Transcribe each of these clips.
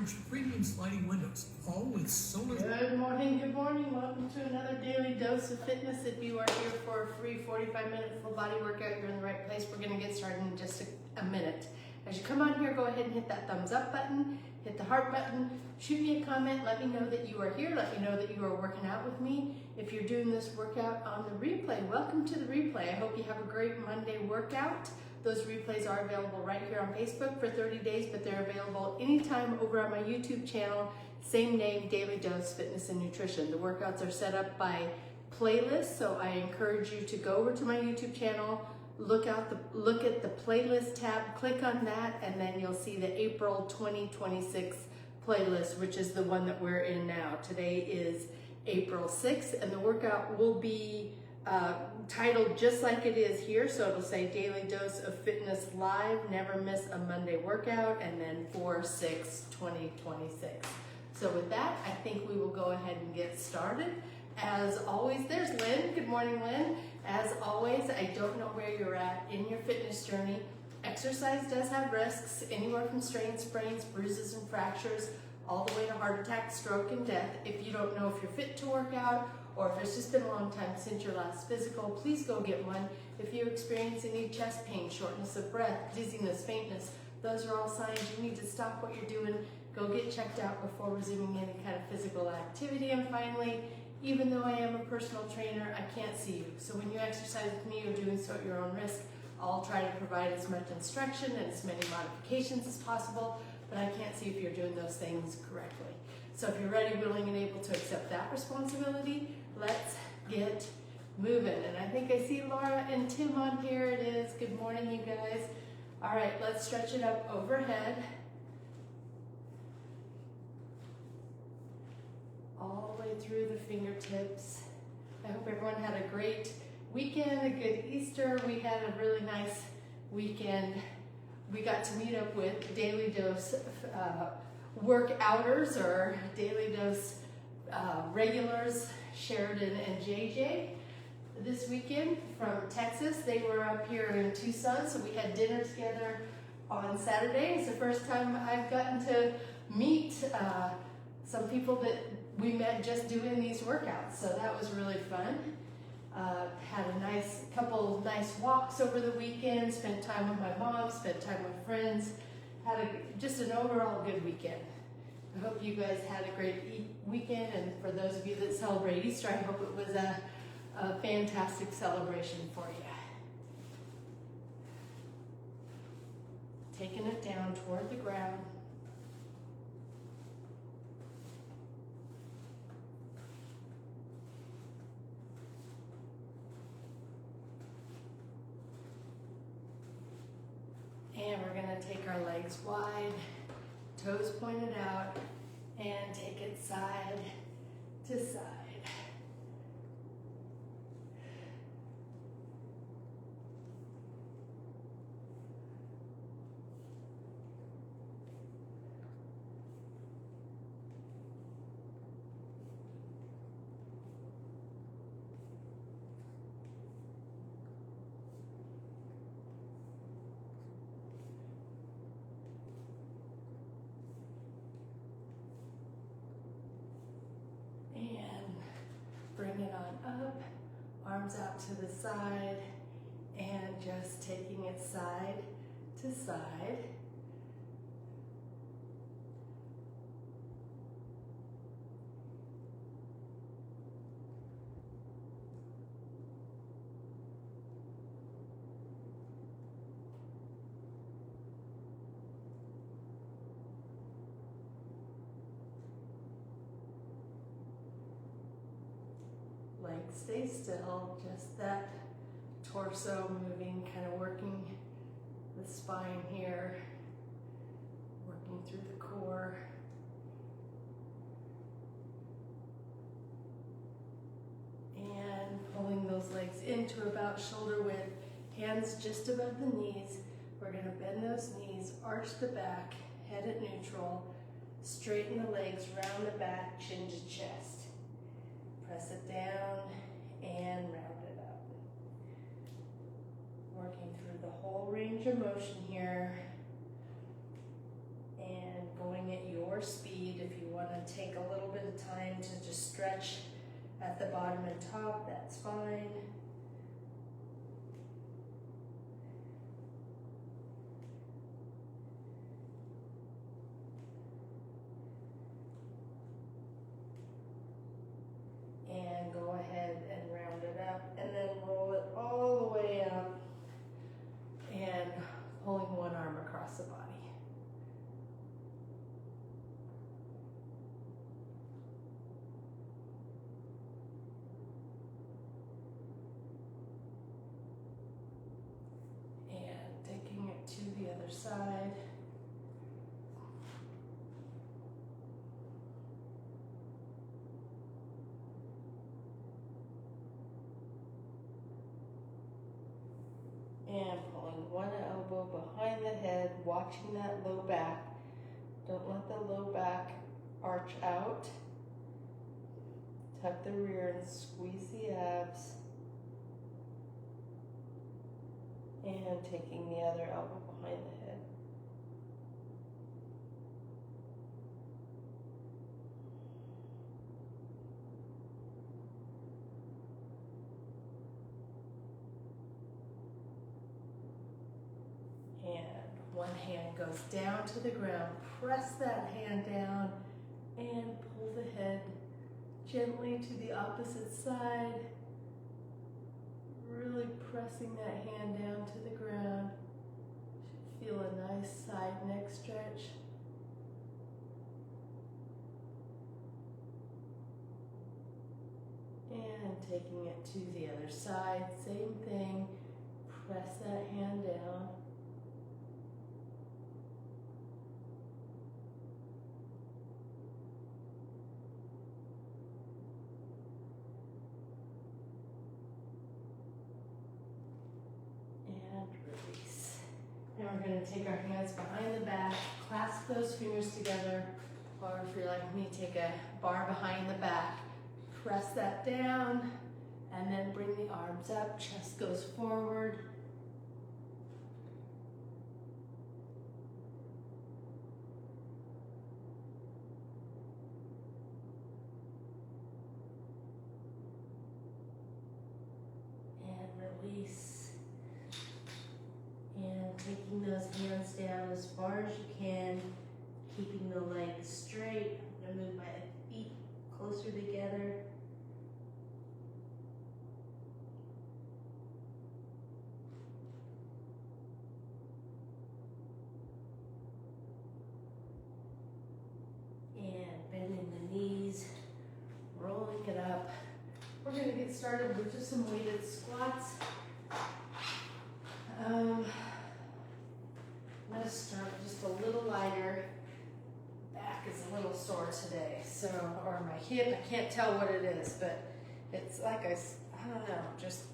Furniture Premium Sliding Windows, all with solar. Good morning, good morning. Welcome to another daily dose of fitness. If you are here for a free 45-minute full body workout, you're in the right place. We're gonna get started in just a minute. As you come on here, go ahead and hit that thumbs up button, hit the heart button, shoot me a comment, let me know that you are here, let me know that you are working out with me. If you're doing this workout on the replay, welcome to the replay. I hope you have a great Monday workout. Those replays are available right here on Facebook for 30 days, but they're available anytime over on my YouTube channel, same name, Daily Dose Fitness and Nutrition. The workouts are set up by playlist, so I encourage you to go over to my YouTube channel, look at the playlist tab, click on that, and then you'll see the April 2026 playlist, which is the one that we're in now. Today is April 6th, and the workout will be titled just like it is here. So it'll say Daily Dose of Fitness Live, never miss a Monday workout, and then 4/6/2026. So with that, I think we will go ahead and get started. As always, there's Lynn. Good morning, Lynn. As always, I don't know where you're at in your fitness journey. Exercise does have risks, anywhere from strains, sprains, bruises, and fractures, all the way to heart attack, stroke, and death. If you don't know if you're fit to work out, or if it's just been a long time since your last physical, please go get one. If you experience any chest pain, shortness of breath, dizziness, faintness, those are all signs you need to stop what you're doing, go get checked out before resuming any kind of physical activity. And finally, even though I am a personal trainer, I can't see you. So when you exercise with me, you're doing so at your own risk. I'll try to provide as much instruction and as many modifications as possible, but I can't see if you're doing those things correctly. So if you're ready, willing, and able to accept that responsibility, let's get moving. And I think I see Laura and Tim on here. It is. Good morning, you guys. All right, let's stretch it up overhead. All the way through the fingertips. I hope everyone had a great weekend, a good Easter. We had a really nice weekend. We got to meet up with Daily Dose workouters, or Daily Dose regulars, Sheridan and JJ, this weekend from Texas. They were up here in Tucson, so we had dinner together on Saturday. It's the first time I've gotten to meet some people that we met just doing these workouts, so that was really fun. Had a couple nice walks over the weekend, spent time with my mom, spent time with friends, had just an overall good weekend. I hope you guys had a great weekend, and for those of you that celebrate Easter, I hope it was a fantastic celebration for you. Taking it down toward the ground. And we're gonna take our legs wide, toes pointed out, and take it side to side. Bring it on up, arms out to the side, and just taking it side to side. Legs stay still, just that torso moving, kind of working the spine here, working through the core. And pulling those legs into about shoulder width, hands just above the knees. We're gonna bend those knees, arch the back, head at neutral, straighten the legs, round the back, chin to chest. Press it down and round it up. Working through the whole range of motion here. And going at your speed, if you want to take a little bit of time to just stretch at the bottom and top, that's fine. And go ahead and round it up and then roll it all the way up and pulling one arm across the body. And taking it to the other side. And pulling one elbow behind the head, watching that low back. Don't let the low back arch out. Tuck the rear and squeeze the abs. And taking the other elbow behind the head. And one hand goes down to the ground. Press that hand down and pull the head gently to the opposite side. Really pressing that hand down to the ground. Should feel a nice side neck stretch. And taking it to the other side, same thing. Press that hand down. And release. And we're going to take our hands behind the back, clasp those fingers together, or if you're like me, take a bar behind the back, press that down, and then bring the arms up, chest goes forward. And release. And taking those hands down as far as you can, keeping the legs straight. I'm going to move my feet closer together. And bending the knees, rolling it up. We're going to get started with just some weighted squats. I'm going to start just a little lighter. Back is a little sore today, so, or my hip, I can't tell what it is, but it's like I don't know, just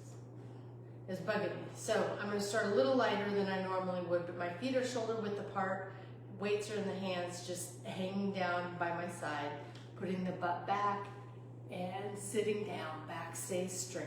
is bugging me. So I'm going to start a little lighter than I normally would, but my feet are shoulder width apart, weights are in the hands, just hanging down by my side, putting the butt back and sitting down, back stays straight.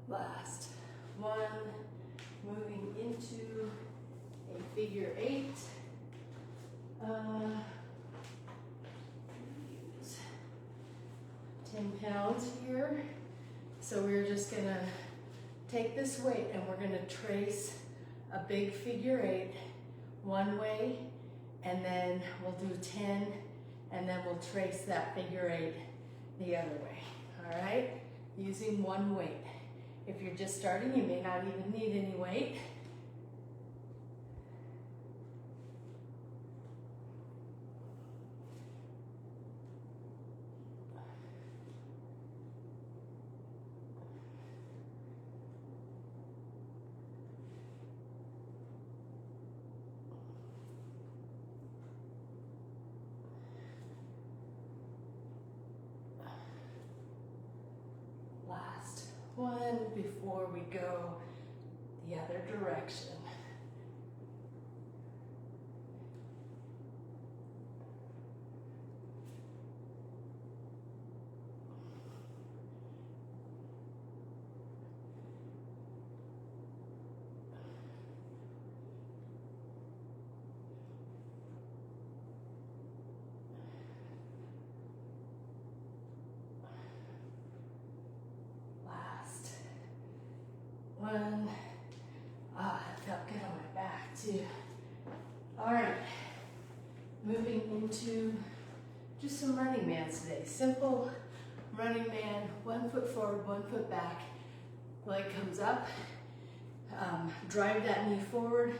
Last one, moving into a figure eight. Use 10 pounds here. So we're just gonna take this weight and we're gonna trace a big figure eight one way, and then we'll do 10, and then we'll trace that figure eight the other way, all right? Using one weight. If you're just starting, you may not even need any weight. before we go the other direction. One. That felt good on my back too. All right, moving into just some running mans today. Simple running man, 1 foot forward, 1 foot back. Leg comes up, drive that knee forward,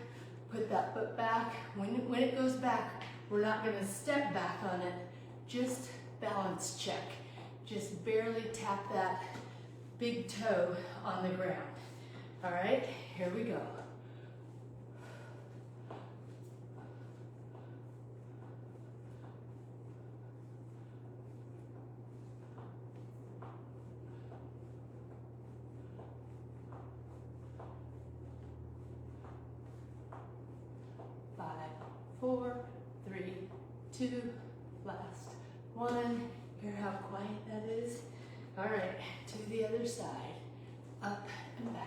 put that foot back. When it goes back, we're not gonna step back on it, just balance check. Just barely tap that big toe on the ground. All right, here we go. Five, 4, 3, 2, last 1. Hear how quiet that is? All right, to the other side, up and back.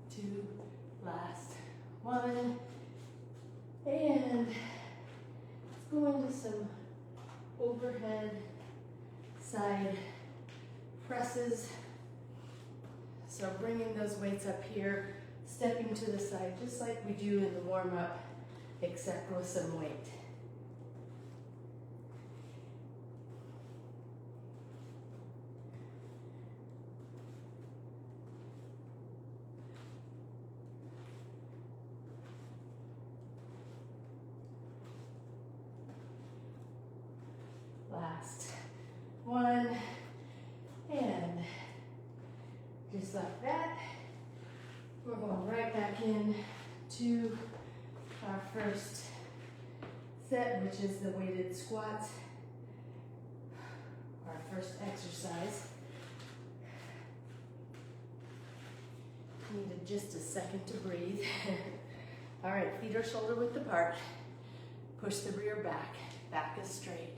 Two, last 1, and let's go into some overhead side presses. So bringing those weights up here, stepping to the side just like we do in the warm-up, except with some weight. Last 1, and just like that, we're going right back in to our first set, which is the weighted squats, our first exercise. Needed just a second to breathe. All right, feet are shoulder width apart. Push the rear back, back is straight.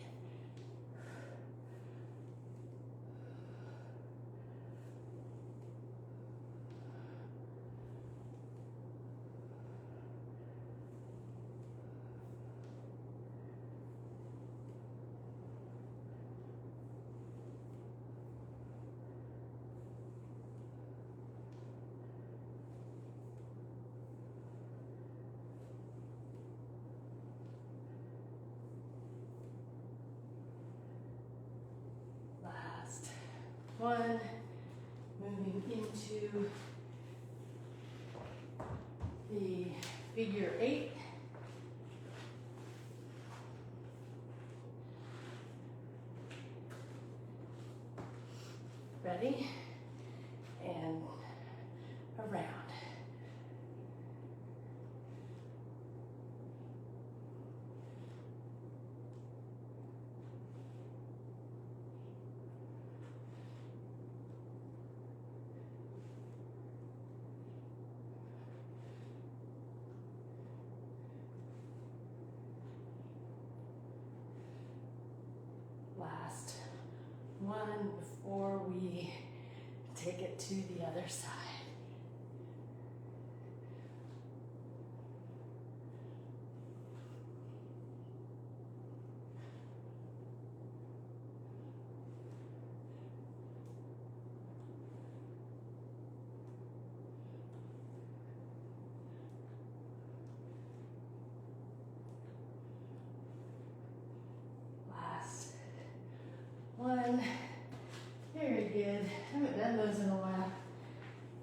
Last 1, moving into the figure 8. Ready? And around. Last 1 before we take it to the other side. Last 1. Very good. Haven't done those in a while.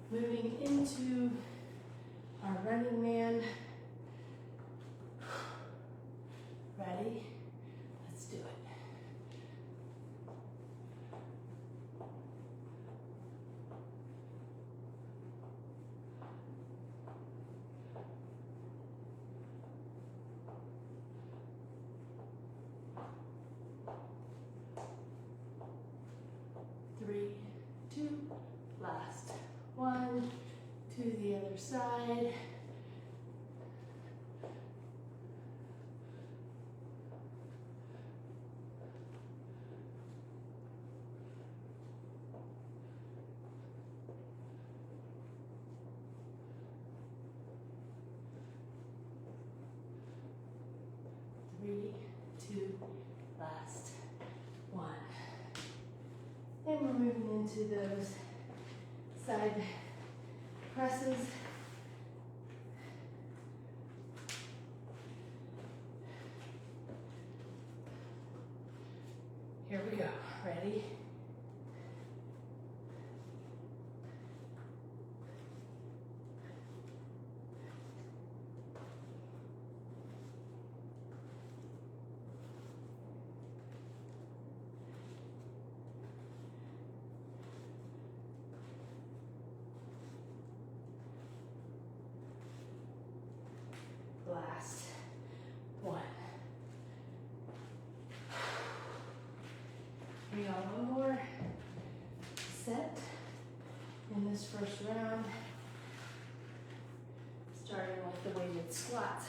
Moving into our running man. Ready? Let's do it. to the other side. Three, two, last one. And we're moving into those side presses. Here we go. Ready? Last one. We got one more set in this first round, starting with the weighted squats.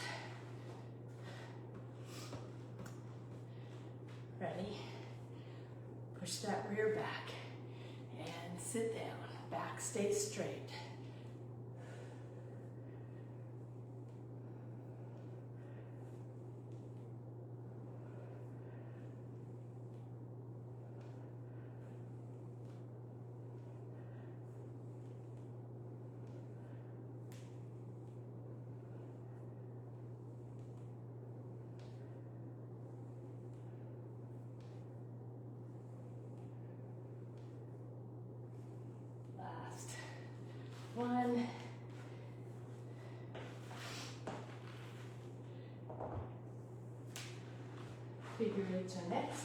Ready? Push that rear back and sit down. Back stays straight. Last one. Figure eights are next.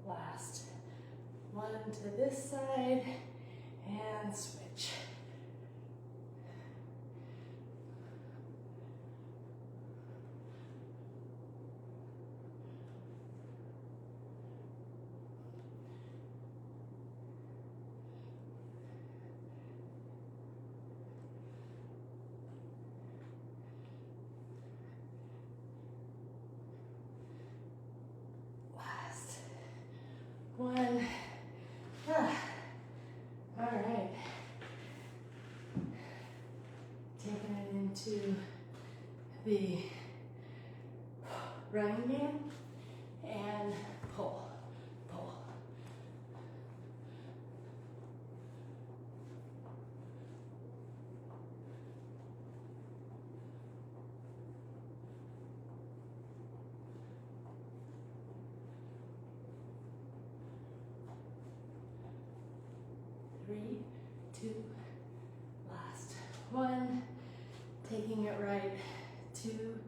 Last one to this side and switch. Last one. All right. Taking it into the running man and pull, pull. Three, two, last one. Taking it right to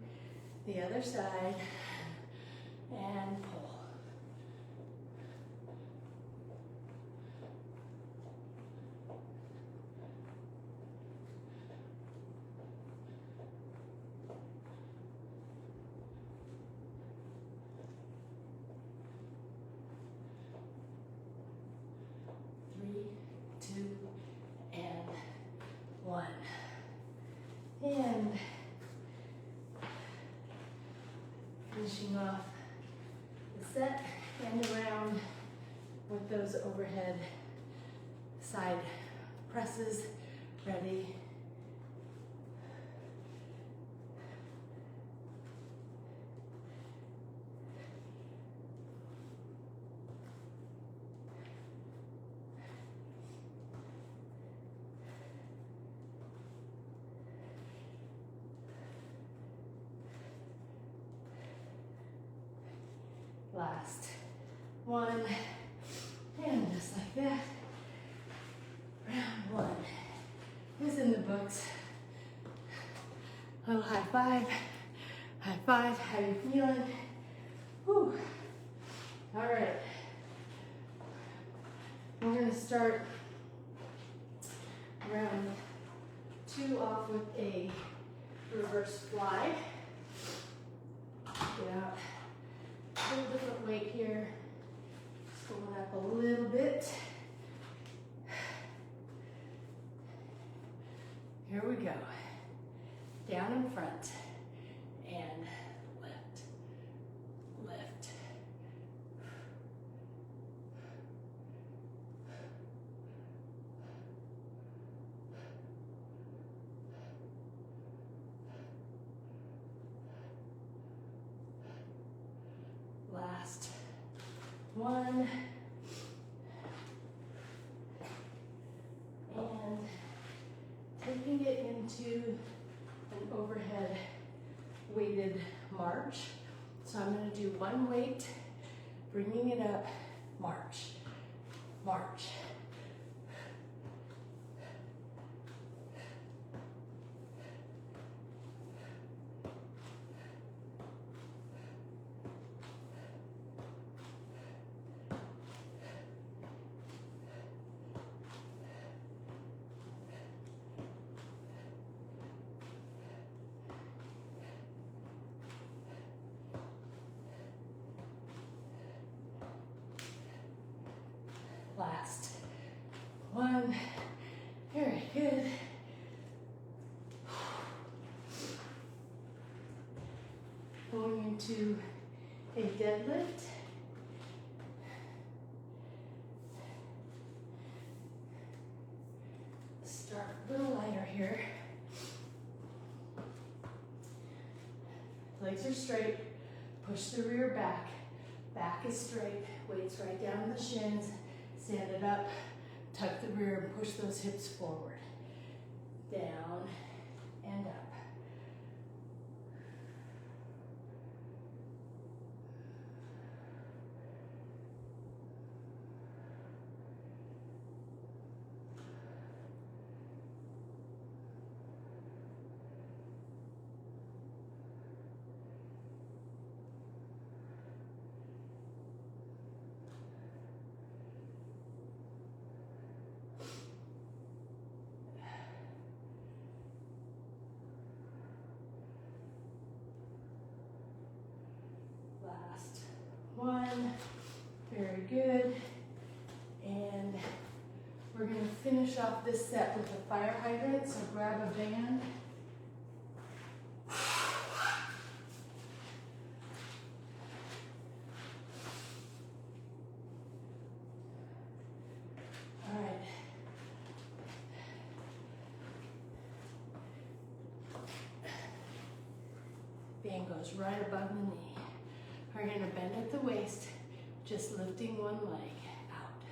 the other side and pull. Three, two, and one. And finishing off the set and around with those overhead side presses. Ready? Last one, and just like that, books. Little high five. High five. How you feeling? Whew. All right. We're going to start round 2 off with a reverse fly. Get out a little different weight here. Just going up a little bit. Here we go. Down in front and lift, lift. Last one. And taking it into an overhead weighted march. So I'm going to do one weight, bringing it up, march, march. Last one. Very good. Going into a deadlift. Start a little lighter here. Legs are straight. Push the rear back. Back is straight. Weights right down the shins. Stand it up, tuck the rear, and push those hips forward. Down and up. Last one. Very good. And we're going to finish off this set with a fire hydrant. So grab a band. All right. Band goes right above the knee. We're going to bend at the waist, just lifting one leg out.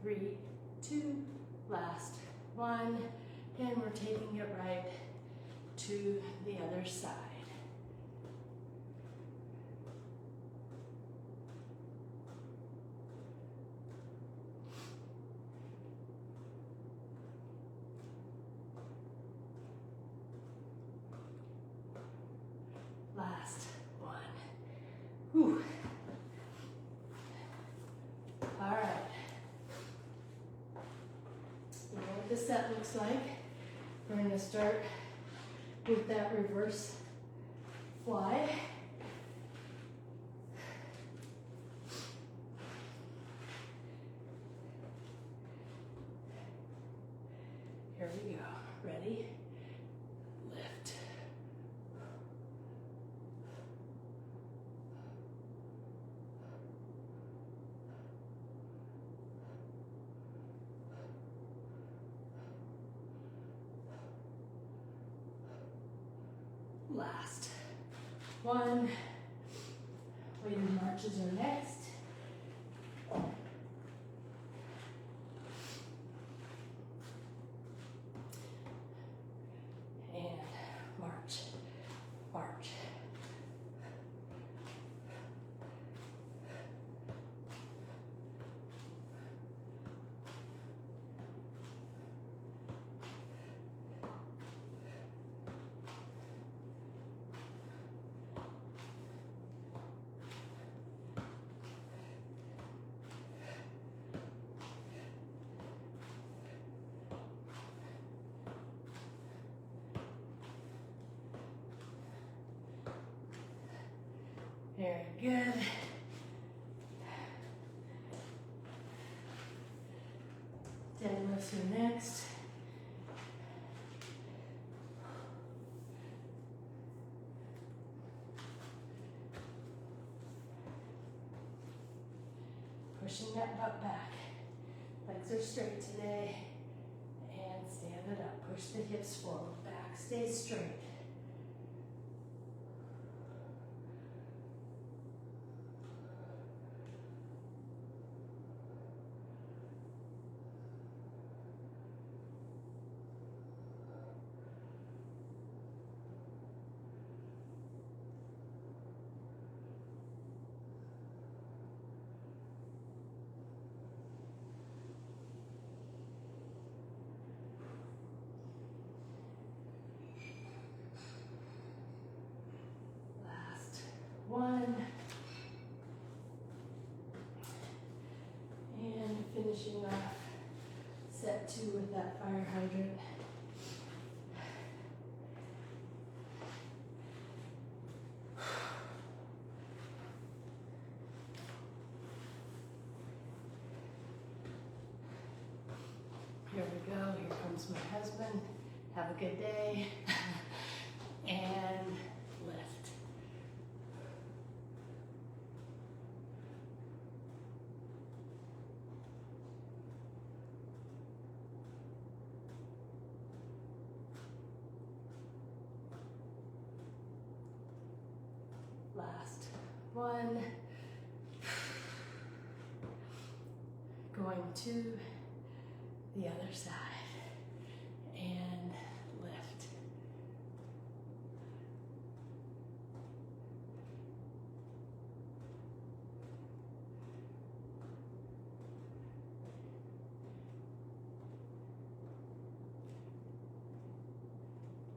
Three, two, last one, and we're taking it right to the other side. Last one. Whew. All right. You know what this set looks like? We're going to start with that reverse fly. Here we go. Ready? Lift. Last one. Weighted marches are next. And Very good. Deadlifts are next. Pushing that butt back. Legs are straight today. And stand it up. Push the hips forward. Back stays straight. One. And finishing off set 2 with that fire hydrant. Here we go. Here comes my husband. Have a good day. And lift. Last one. Going to the other side and lift.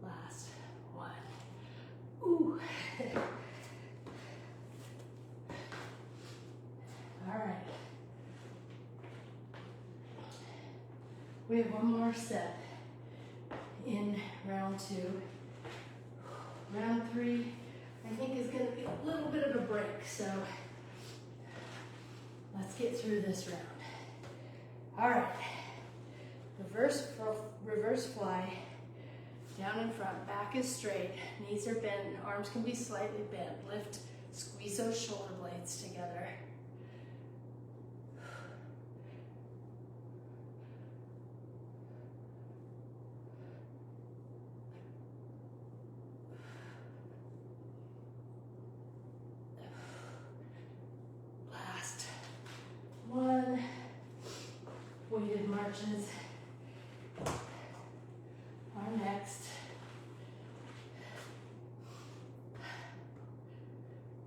Last one. Ooh. All right. We have one more set in round 2. Round 3, I think, is going to be a little bit of a break, so let's get through this round. All right. Reverse fly. Down in front, back is straight, knees are bent, arms can be slightly bent. Lift, squeeze those shoulder blades together. Last one. Weighted marches are next.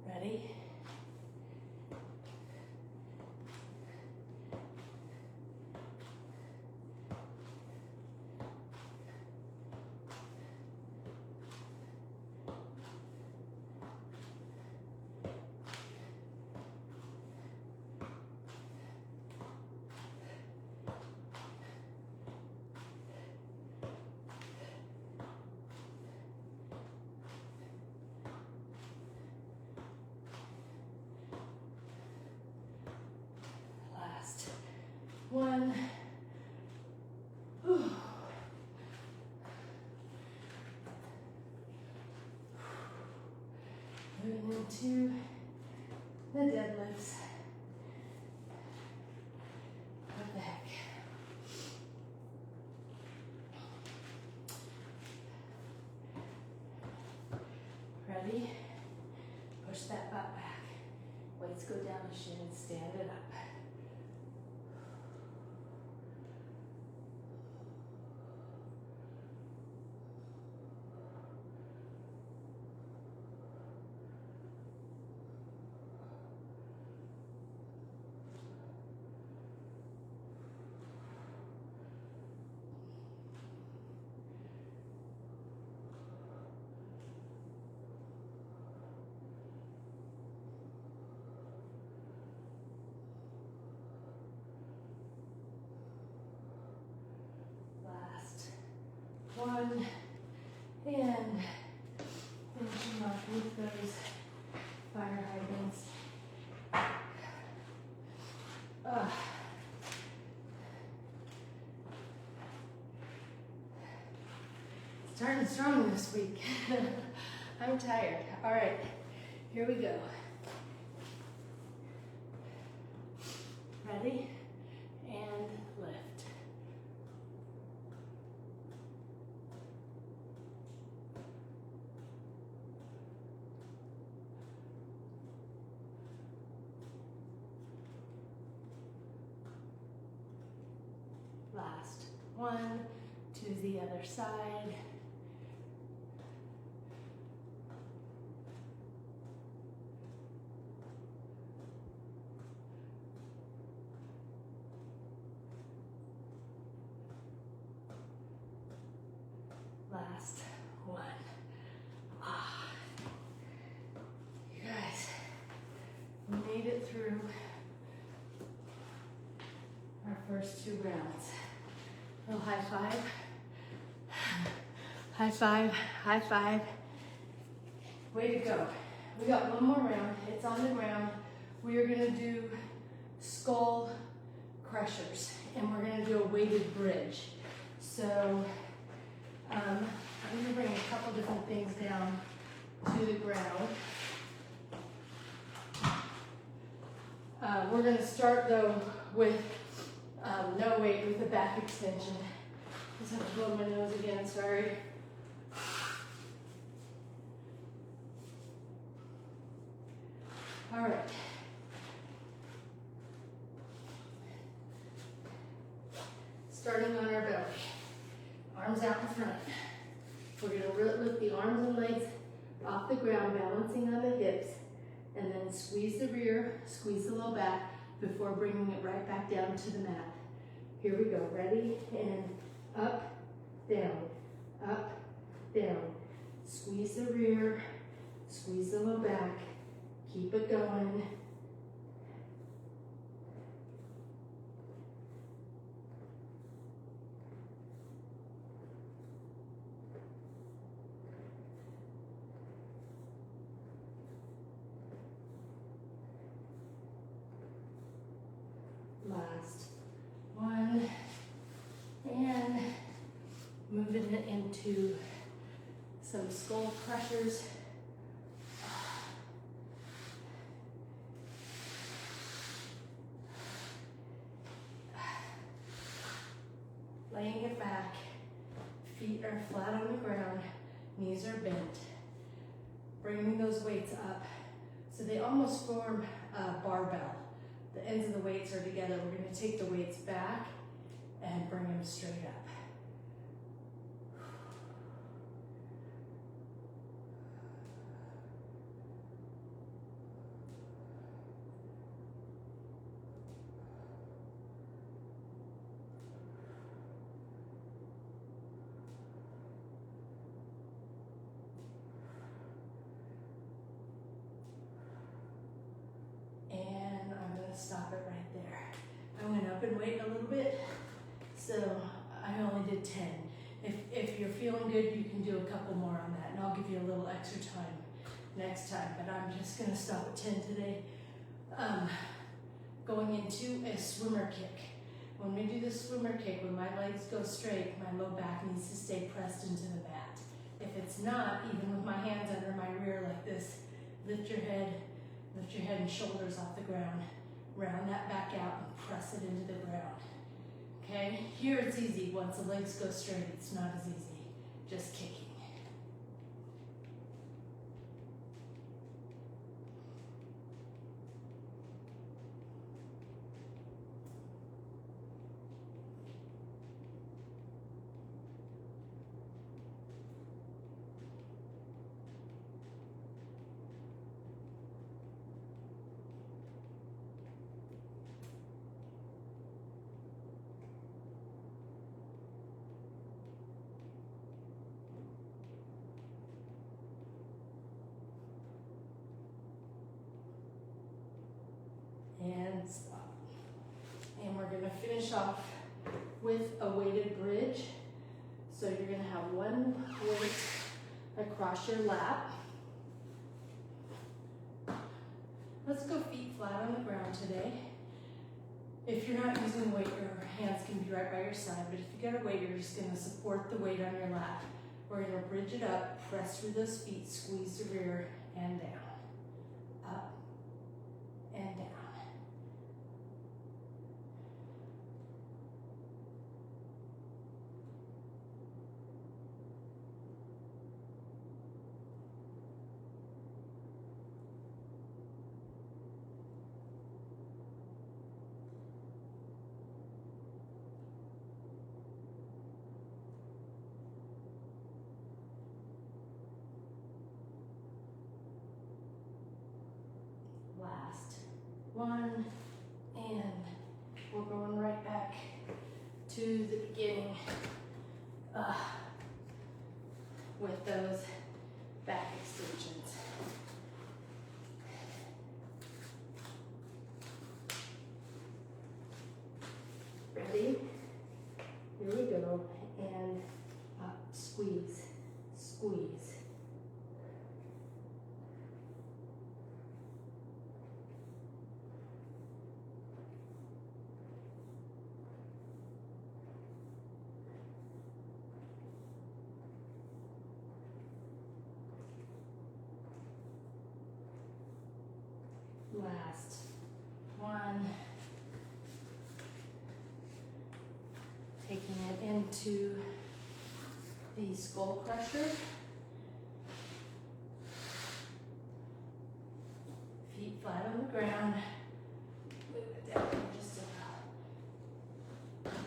Ready? One. Whew. Moving into the deadlifts. What the heck? Ready? Push that butt back. Weights go down the shin and stand it up. One, and finishing off with those fire hydrants. Ugh. Starting strong this week. I'm tired. All right, here we go. Ready? And lift. Last one, to the other side. Last one. Ah, you guys, we made it through our first 2 rounds. A little high five. High five, high five. Way to go. We got one more round. It's on the ground. We are gonna do skull crushers, and we're gonna do a weighted bridge. So, I'm gonna bring a couple different things down to the ground. We're gonna start though with no weight, with the back extension. Just have to blow my nose again, sorry. All right. Starting on our belly. Arms out in front. We're gonna lift the arms and legs off the ground, balancing on the hips, and then squeeze the rear, squeeze the low back before bringing it right back down to the mat. Here we go, ready? And up, down, up, down. Squeeze the rear, squeeze the low back, keep it going. Last one, and moving it into some skull crushers. Laying it back, feet are flat on the ground, knees are bent. Bringing those weights up so they almost form a barbell. The ends of the weights are together. We're going to take the weights back and bring them straight up. Stop it right there. I went up and weight a little bit, so I only did 10. If you're feeling good, you can do a couple more on that, and I'll give you a little extra time next time, but I'm just gonna stop at 10 today. Going into a swimmer kick. When we do the swimmer kick, when my legs go straight, my low back needs to stay pressed into the mat. If it's not, even with my hands under my rear like this, lift your head and shoulders off the ground. Round that back out and press it into the ground. Okay, here it's easy. Once the legs go straight, it's not as easy. Just kicking. And stop. And we're gonna finish off with a weighted bridge. So you're gonna have one weight across your lap. Let's go feet flat on the ground today. If you're not using weight, your hands can be right by your side, but if you got a weight, you're just gonna support the weight on your lap. We're gonna bridge it up, press through those feet, squeeze the rear and down. Up and down. Last one, and we're going right back to the beginning with those back extensions. Ready? Here we go, and up, squeeze, squeeze. Last one. Taking it into the skull crusher. Feet flat on the ground. Move it down just a little.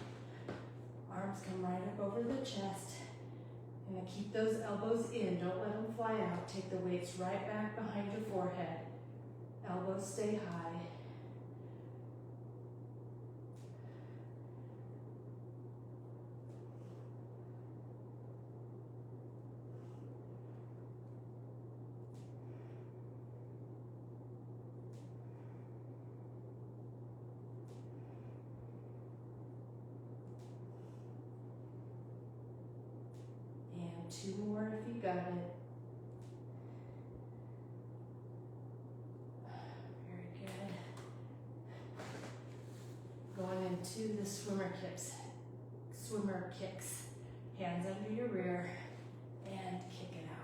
Arms come right up over the chest. And keep those elbows in. Don't let them fly out. Take the weights right back behind your forehead. Elbows stay high. And two more if you got it. Going into the swimmer kicks. Hands under your rear and kick it out.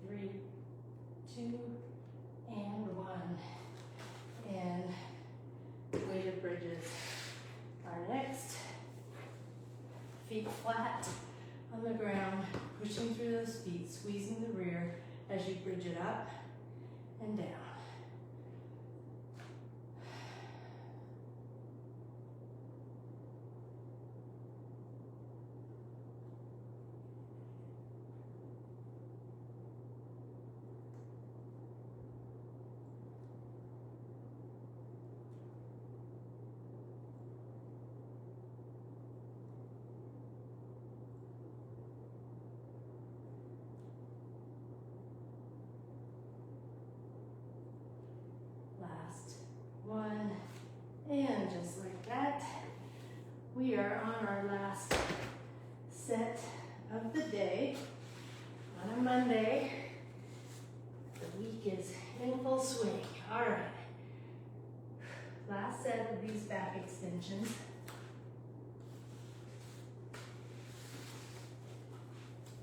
Three, two, and one. And weighted bridges are next. Feet flat on the ground, pushing through those feet, squeezing the rear as you bridge it up and down. Last one, and just like that, we are on our last set of the day on a Monday. The week is in full swing. All right, last set of these back extensions.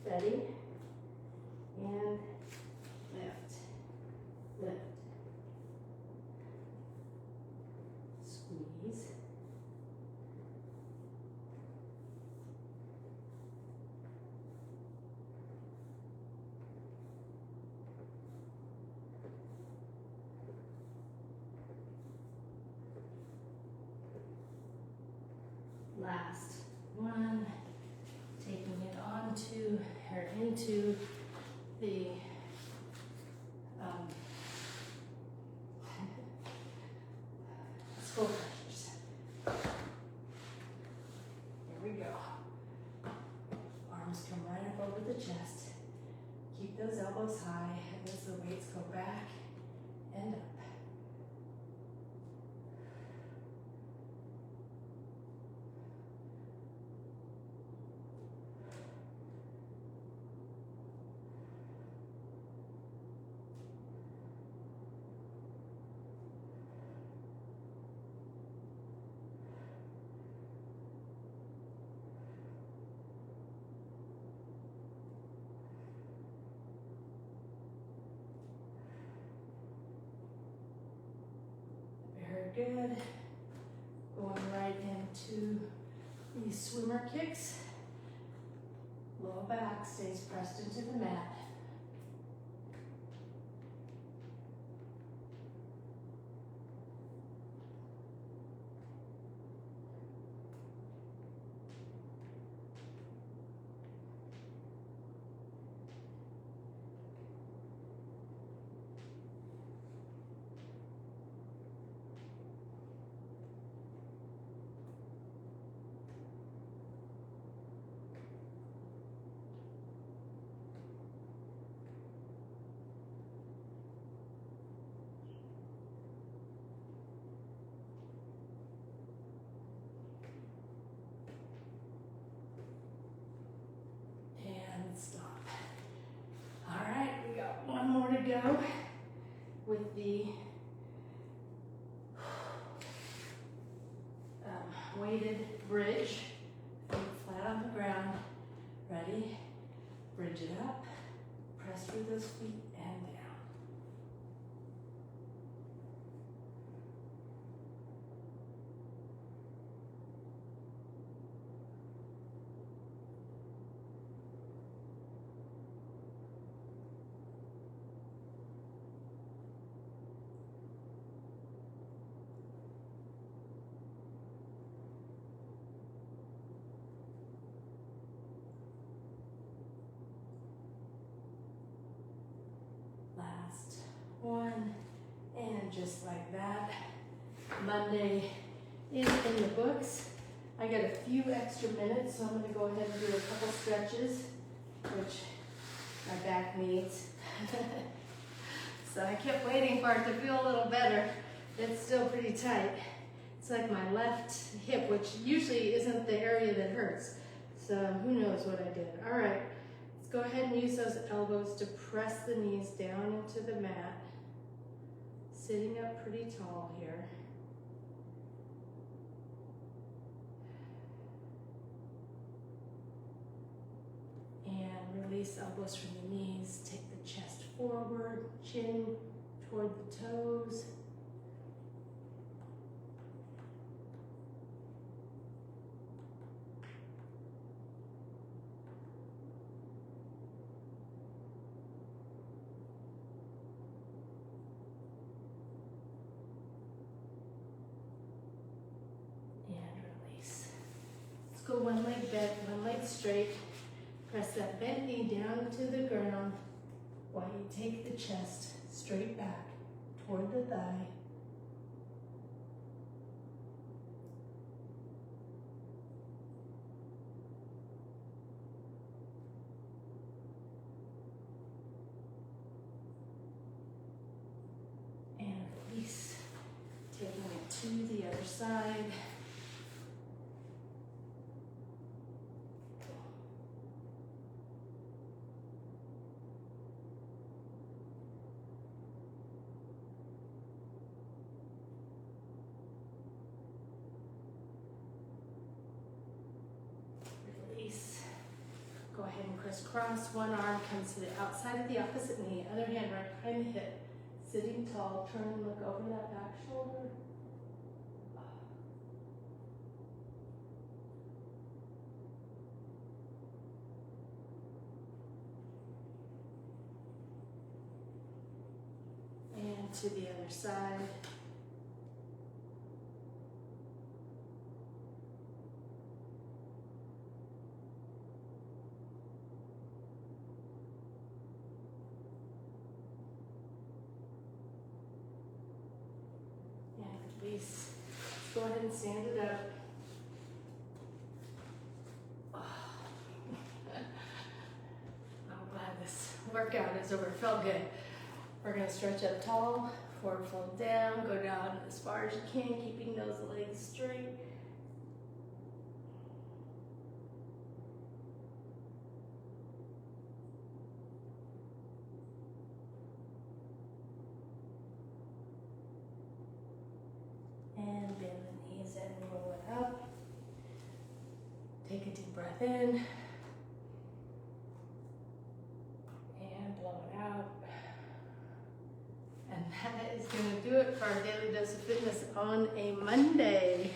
Ready? And lift, lift. Squeeze. last one, taking it onto or into the skull crushers. Here we go. Arms come right up over the chest. Keep those elbows high as the weights go back and up. Very good. Going right into the swimmer kicks. Low back stays pressed into the mat. Stop. All right, we got one more to go with the weighted bridge. Feet flat on the ground. Ready? Bridge it up. Press through those feet and down. Last one, and just like that, Monday is in the books. I got a few extra minutes, so I'm gonna go ahead and do a couple stretches, which my back needs. So I kept waiting for it to feel a little better. It's still pretty tight. It's like my left hip, which usually isn't the area that hurts. So who knows what I did. All right. Go ahead and use those elbows to press the knees down into the mat. Sitting up pretty tall here. And release elbows from the knees. Take the chest forward, chin toward the toes. Go one leg bent, one leg straight. Press that bent knee down to the ground while you take the chest straight back toward the thigh. And release, taking it to the other side. Go ahead and crisscross. One arm comes to the outside of the opposite knee, other hand right behind the hip. Sitting tall, turn and look over that back shoulder. And to the other side. piece. Let's go ahead and stand it up. I'm glad this workout is over. It felt good. We're gonna stretch up tall, forward fold down, go down as far as you can, keeping those legs straight. And bend the knees and roll it up. Take a deep breath in. And blow it out. And that is going to do it for our Daily Dose of Fitness on a Monday.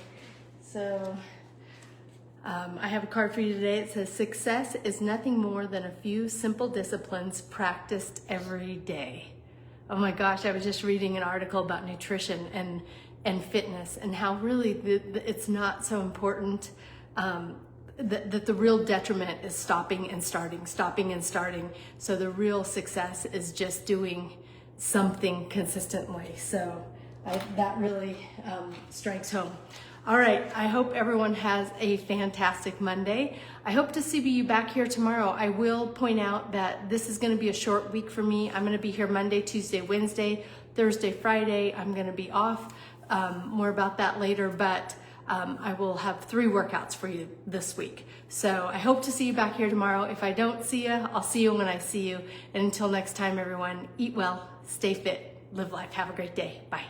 So I have a card for you today. It says, success is nothing more than a few simple disciplines practiced every day. Oh my gosh, I was just reading an article about nutrition and fitness and how really it's not so important, that the real detriment is stopping and starting. So the real success is just doing something consistently. So that really strikes home. All right, I hope everyone has a fantastic Monday. I hope to see you back here tomorrow. I will point out that this is gonna be a short week for me. I'm gonna be here Monday, Tuesday, Wednesday, Thursday, Friday. I'm gonna be off. More about that later, but I will have 3 workouts for you this week. So I hope to see you back here tomorrow. If I don't see you, I'll see you when I see you. And until next time, everyone, eat well, stay fit, live life. Have a great day. Bye.